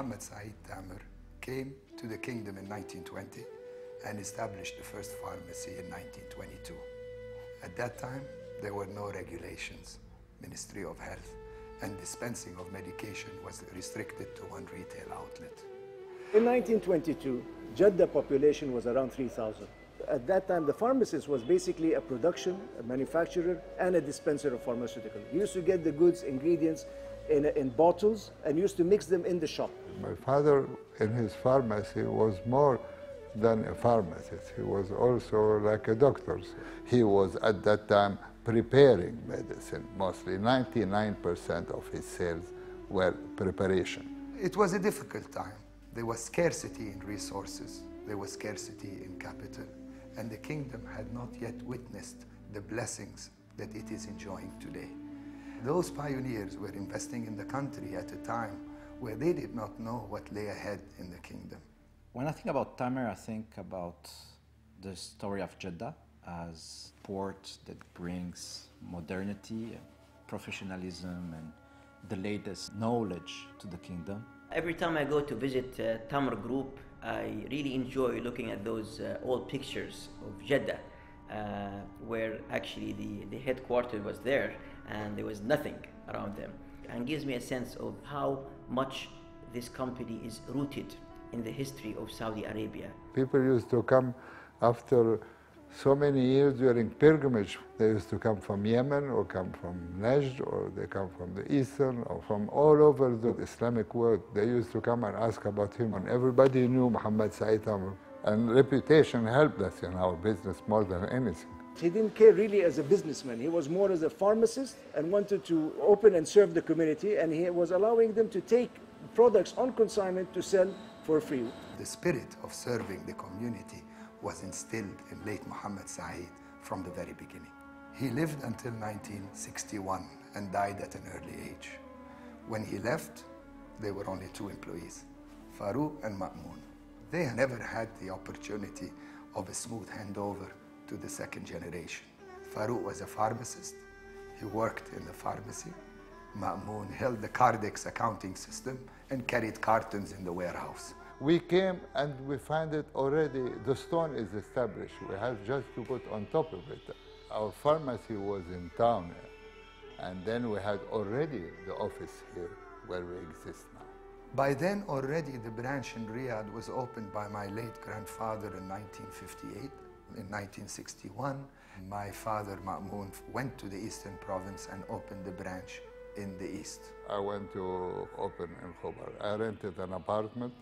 Mohammed Saeed Tamer came to the kingdom in 1920 and established the first pharmacy in 1922. At that time, there were no regulations. Ministry of Health and dispensing of medication was restricted to one retail outlet. In 1922, Jeddah population was around 3,000. At that time, the pharmacist was basically a production, a manufacturer, and a dispenser of pharmaceutical. He used to get the goods, ingredients in bottles and used to mix them in the shop. My father in his pharmacy was more than a pharmacist. He was also like a doctor. He was at that time preparing medicine. Mostly 99% of his sales were preparation. It was a difficult time. There was scarcity in resources. There was scarcity in capital. And the kingdom had not yet witnessed the blessings that it is enjoying today. Those pioneers were investing in the country at a time where they did not know what lay ahead in the kingdom. When I think about Tamer, I think about the story of Jeddah as a port that brings modernity and professionalism and the latest knowledge to the kingdom. Every time I go to visit Tamer Group, I really enjoy looking at those old pictures of Jeddah, where actually the headquarters was there and there was nothing around them. And gives me a sense of how much this company is rooted in the history of Saudi Arabia. People used to come after so many years during pilgrimage. They used to come from Yemen or come from Najd or they come from the Eastern or from all over the Islamic world. They used to come and ask about him. And everybody knew Mohammed Saeed Tamer. And reputation helped us in our business more than anything. He didn't care really as a businessman. He was more as a pharmacist and wanted to open and serve the community, and he was allowing them to take products on consignment to sell for free. The spirit of serving the community was instilled in late Mohammed Saeed from the very beginning. He lived until 1961 and died at an early age. When he left, there were only two employees, Farouk and Ma'moon. They never had the opportunity of a smooth handover to the second generation. Farouk was a pharmacist. He worked in the pharmacy. Ma'moon held the Cardex accounting system and carried cartons in the warehouse. We came and we found it already, the stone is established. We have just to put on top of it. Our pharmacy was in town, and then we had already the office here where we exist now. By then already the branch in Riyadh was opened by my late grandfather in 1958. In 1961, my father Ma'moon went to the Eastern Province and opened the branch in the East. I went to open in Khobar. I rented an apartment.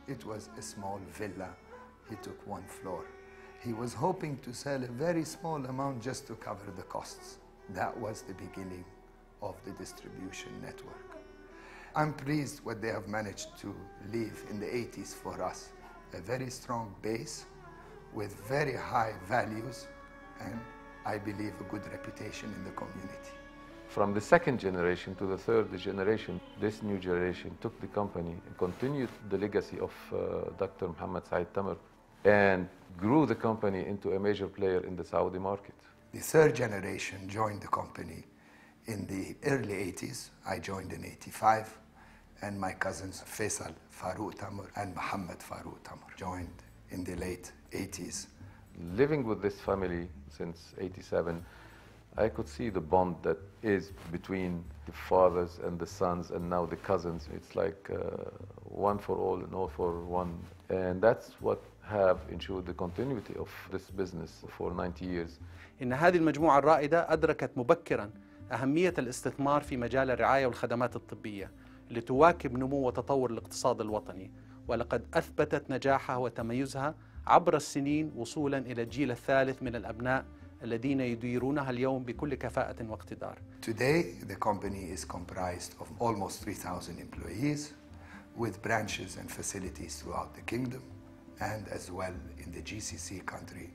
It was a small villa. He took one floor. He was hoping to sell a very small amount just to cover the costs. That was the beginning of the distribution network. I'm pleased what they have managed to leave in the 80s for us. A very strong base with very high values and, I believe, a good reputation in the community. From the second generation to the third generation, this new generation took the company and continued the legacy of Dr. Mohammed Saeed Tamer and grew the company into a major player in the Saudi market. The third generation joined the company in the early 80s. I joined in 85, and my cousins Faisal Farouk Tamer and Mohammed Farouk Tamer joined in the late 80s. Living with this family since 87, I could see the bond that is between the fathers and the sons and now the cousins. It's like one for all and all for one. And that's what have ensured the continuity of this business for 90 years. إن هذه المجموعة الرائدة أدركت مبكراً أهمية الاستثمار في مجال الرعاية والخدمات الطبية لتواكب نمو وتطور الاقتصاد الوطني، ولقد أثبتت نجاحها وتميزها عبر السنين وصولاً إلى الجيل الثالث من الأبناء الذين يديرونها اليوم بكل كفاءة واقتدار. Today, the company is comprised of almost 3,000 employees with branches and facilities throughout the kingdom and as well in the GCC country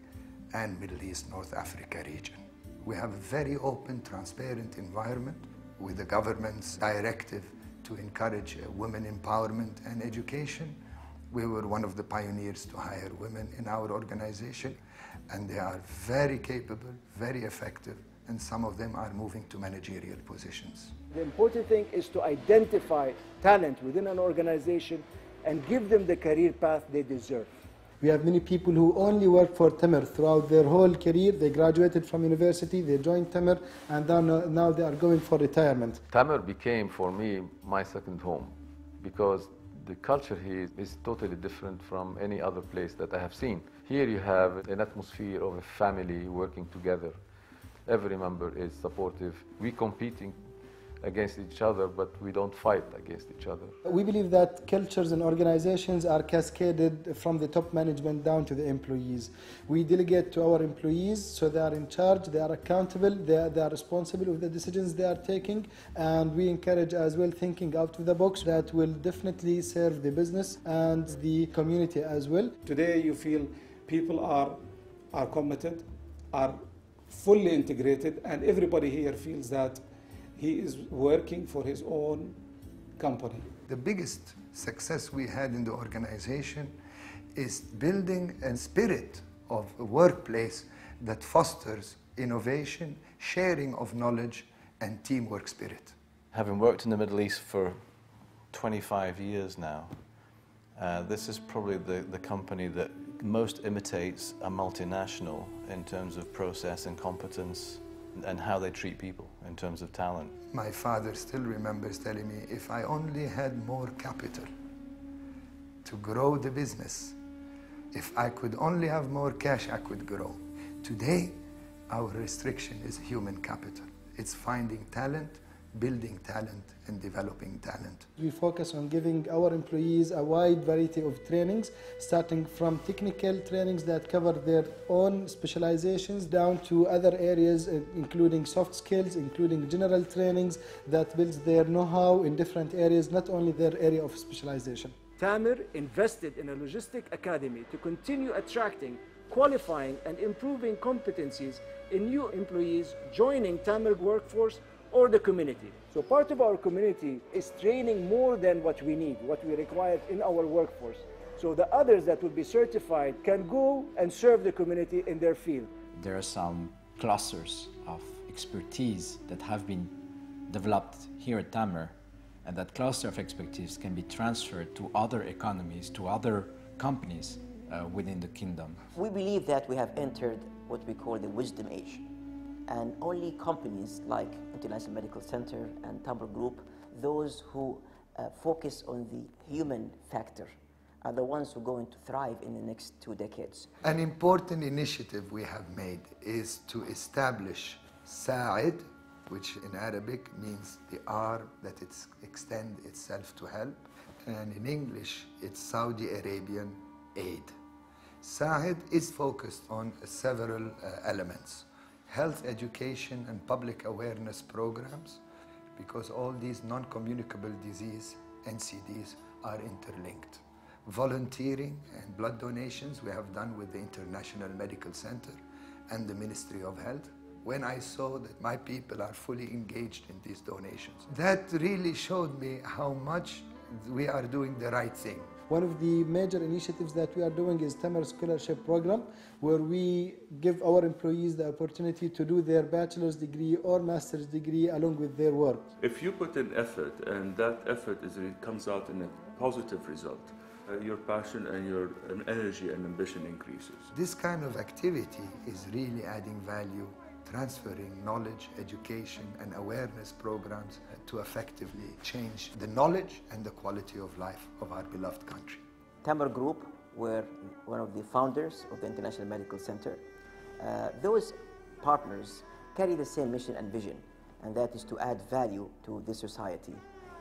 and Middle East, North Africa region. We have a very open, transparent environment with the government's directive to encourage women empowerment and education. We were one of the pioneers to hire women in our organization, and they are very capable, very effective, and some of them are moving to managerial positions. The important thing is to identify talent within an organization and give them the career path they deserve. We have many people who only work for Tamer throughout their whole career. They graduated from university, they joined Tamer, and now they are going for retirement. Tamer became, for me, my second home, because the culture here is totally different from any other place that I have seen. Here you have an atmosphere of a family working together. Every member is supportive. We're competing against each other, but we don't fight against each other. We believe that cultures and organizations are cascaded from the top management down to the employees. We delegate to our employees, so they are in charge, they are accountable, they are responsible of the decisions they are taking, and we encourage as well thinking out of the box that will definitely serve the business and the community as well. Today you feel people are committed, are fully integrated, and everybody here feels that he is working for his own company. The biggest success we had in the organization is building a spirit of a workplace that fosters innovation, sharing of knowledge, and teamwork spirit. Having worked in the Middle East for 25 years now, this is probably the company that most imitates a multinational in terms of process and competence and how they treat people in terms of talent. My father still remembers telling me, if I only had more capital to grow the business, if I could only have more cash, I could grow. Today, our restriction is human capital. It's finding talent, building talent, and developing talent. We focus on giving our employees a wide variety of trainings, starting from technical trainings that cover their own specializations down to other areas, including soft skills, including general trainings that builds their know-how in different areas, not only their area of specialization. Tamer invested in a logistic academy to continue attracting, qualifying, and improving competencies in new employees joining Tamer workforce or the community. So part of our community is training more than what we need, what we require in our workforce. So the others that will be certified can go and serve the community in their field. There are some clusters of expertise that have been developed here at Tamer, and that cluster of expertise can be transferred to other economies, to other companies within the kingdom. We believe that we have entered what we call the wisdom age. And only companies like International Medical Center and Tamer Group, those who focus on the human factor, are the ones who are going to thrive in the next 2 decades. An important initiative we have made is to establish Sa'id, which in Arabic means the arm that extends itself to help, and in English it's Saudi Arabian aid. Sa'id is focused on several elements: health education and public awareness programs, because all these non-communicable disease, NCDs, are interlinked. Volunteering and blood donations we have done with the International Medical Center and the Ministry of Health. When I saw that my people are fully engaged in these donations, that really showed me how much we are doing the right thing. One of the major initiatives that we are doing is Tamer Scholarship Program, where we give our employees the opportunity to do their bachelor's degree or master's degree along with their work. If you put in effort and that effort comes out in a positive result, your passion and your energy and ambition increases. This kind of activity is really adding value, transferring knowledge, education, and awareness programs to effectively change the knowledge and the quality of life of our beloved country. Tamer Group were one of the founders of the International Medical Center. Those partners carry the same mission and vision, and that is to add value to the society.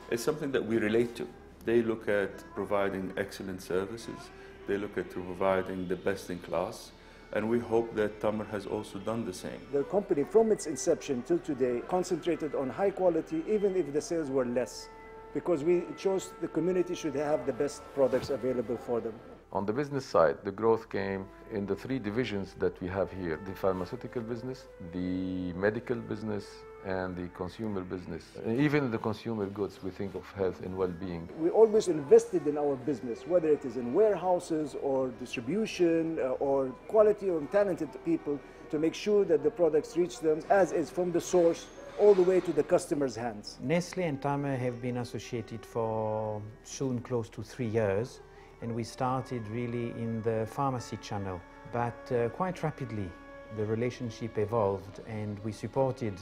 It's something that we relate to. They look at providing excellent services. They look at providing the best in class. And we hope that Tamer has also done the same. The company, from its inception till today, concentrated on high quality, even if the sales were less, because we chose the community should have the best products available for them. On the business side, the growth came in the 3 divisions that we have here: the pharmaceutical business, the medical business, and the consumer business. Even in the consumer goods, we think of health and well-being. We always invested in our business, whether it is in warehouses or distribution or quality or talented people, to make sure that the products reach them as is from the source all the way to the customer's hands. Nestle and Tamer have been associated for soon close to 3 years, and we started really in the pharmacy channel. But quite rapidly, the relationship evolved, and we supported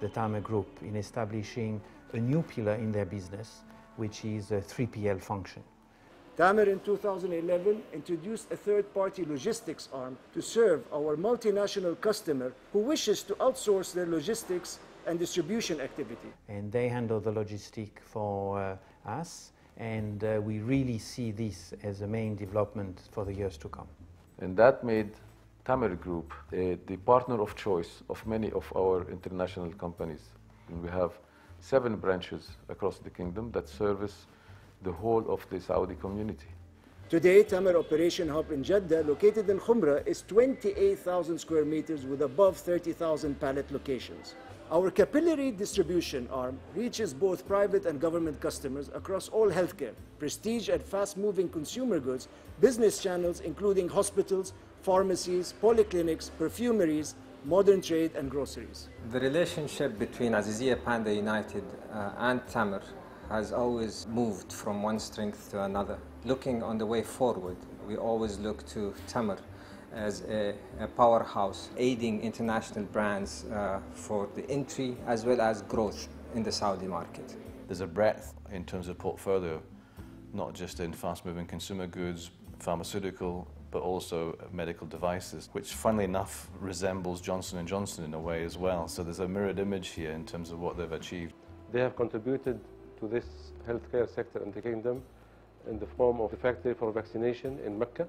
the Tamer Group in establishing a new pillar in their business, which is a 3PL function. Tamer in 2011 introduced a third-party logistics arm to serve our multinational customer who wishes to outsource their logistics and distribution activity. And they handle the logistic for us, and we really see this as a main development for the years to come. And that made Tamer Group the partner of choice of many of our international companies. And we have 7 branches across the kingdom that service the whole of the Saudi community. Today, Tamer Operation Hub in Jeddah, located in Khumra, is 28,000 square meters with above 30,000 pallet locations. Our capillary distribution arm reaches both private and government customers across all healthcare, prestige and fast-moving consumer goods, business channels including hospitals, pharmacies, polyclinics, perfumeries, modern trade and groceries. The relationship between Azizia Panda United and Tamer has always moved from one strength to another. Looking on the way forward, we always look to Tamer as a powerhouse, aiding international brands for the entry as well as growth in the Saudi market. There's a breadth in terms of portfolio, not just in fast-moving consumer goods, pharmaceutical, but also medical devices, which funnily enough resembles Johnson & Johnson in a way as well. So there's a mirrored image here in terms of what they've achieved. They have contributed to this healthcare sector in the kingdom in the form of a factory for vaccination in Mecca,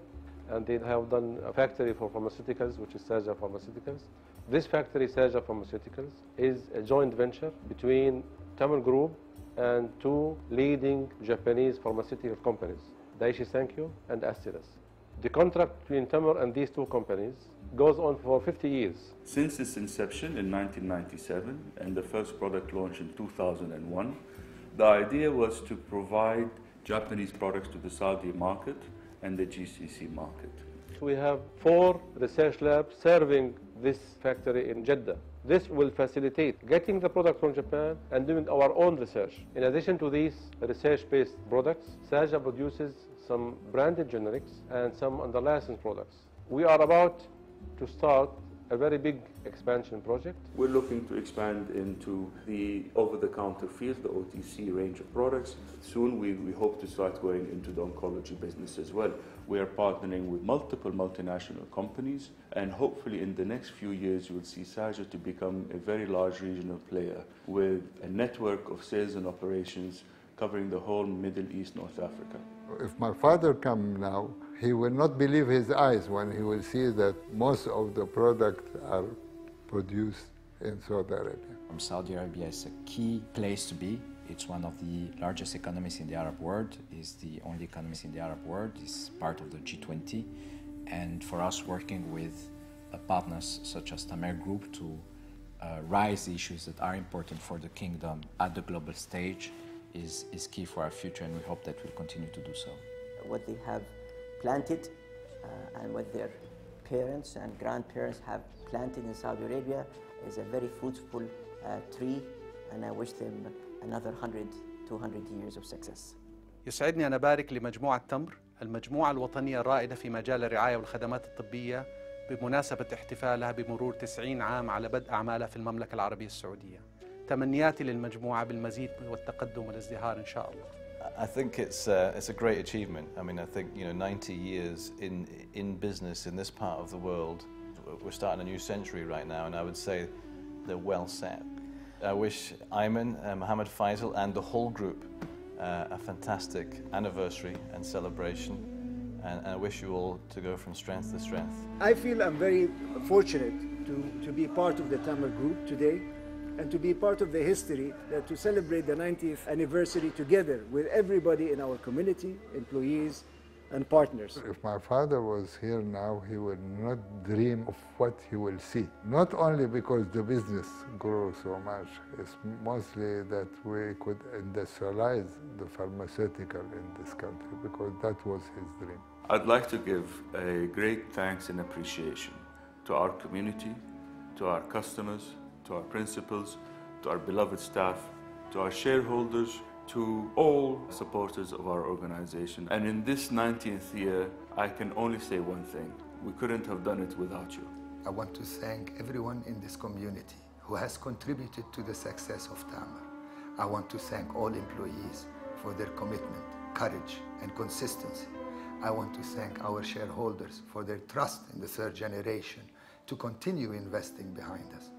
and they have done a factory for pharmaceuticals, which is Saja Pharmaceuticals. This factory, Saja Pharmaceuticals, is a joint venture between Tamer Group and 2 leading Japanese pharmaceutical companies, Daiichi Sankyo and Astellas. The contract between Tamer and these 2 companies goes on for 50 years. Since its inception in 1997 and the first product launch in 2001, the idea was to provide Japanese products to the Saudi market and the GCC market. We have 4 research labs serving this factory in Jeddah. This will facilitate getting the product from Japan and doing our own research. In addition to these research-based products, Saja produces some branded generics and some under licensed products. We are about to start a very big expansion project. We're looking to expand into the over-the-counter field, the OTC range of products. Soon we hope to start going into the oncology business as well. We are partnering with multiple multinational companies, and hopefully in the next few years you will see Saja to become a very large regional player with a network of sales and operations covering the whole Middle East, North Africa. If my father come now, he will not believe his eyes when he will see that most of the products are produced in Saudi Arabia. Saudi Arabia is a key place to be. It's one of the largest economies in the Arab world. It's the only economy in the Arab world. It's part of the G20. And for us, working with partners such as Tamer Group to raise the issues that are important for the kingdom at the global stage is key for our future, and we hope that we'll continue to do so. What they have planted and what their parents and grandparents have planted in Saudi Arabia is a very fruitful tree, and I wish them another 100, 200 years of success. يسعدني أن أبارك لمجموعة تمر، المجموعة الوطنية الرائدة في مجال الرعاية والخدمات الطبية، بمناسبة احتفالها بمرور 90 عام على بدء أعمالها في المملكة العربية السعودية. تمنياتي للمجموعة بالمزيد والتقدم والازدهار إن شاء الله. I think it's a great achievement. I mean, I think 90 years in business in this part of the world. We're starting a new century right now, and I would say they're well set. I wish Ayman, Mohammed Faisal, and the whole group a fantastic anniversary and celebration, and I wish you all to go from strength to strength. I feel I'm very fortunate to be part of the Tamer Group today, and to be part of the history to celebrate the 90th anniversary together with everybody in our community, employees, and partners. If my father was here now, he would not dream of what he will see. Not only because the business grew so much, it's mostly that we could industrialize the pharmaceutical in this country, because that was his dream. I'd like to give a great thanks and appreciation to our community, to our customers, to our principals, to our beloved staff, to our shareholders, to all supporters of our organization. And in this 19th year, I can only say one thing: we couldn't have done it without you. I want to thank everyone in this community who has contributed to the success of Tamer. I want to thank all employees for their commitment, courage, and consistency. I want to thank our shareholders for their trust in the third generation to continue investing behind us.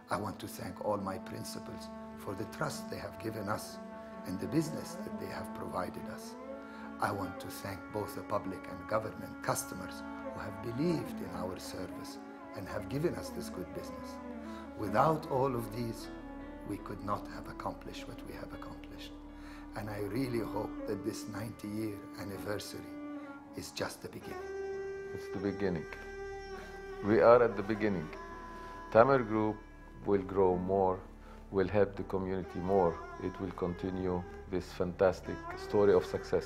I want to thank all my principals for the trust they have given us and the business that they have provided us. I want to thank both the public and government customers who have believed in our service and have given us this good business. Without all of these, we could not have accomplished what we have accomplished. And I really hope that this 90-year anniversary is just the beginning. It's the beginning. We are at the beginning. Tamer Group will grow more, will help the community more. It will continue this fantastic story of success.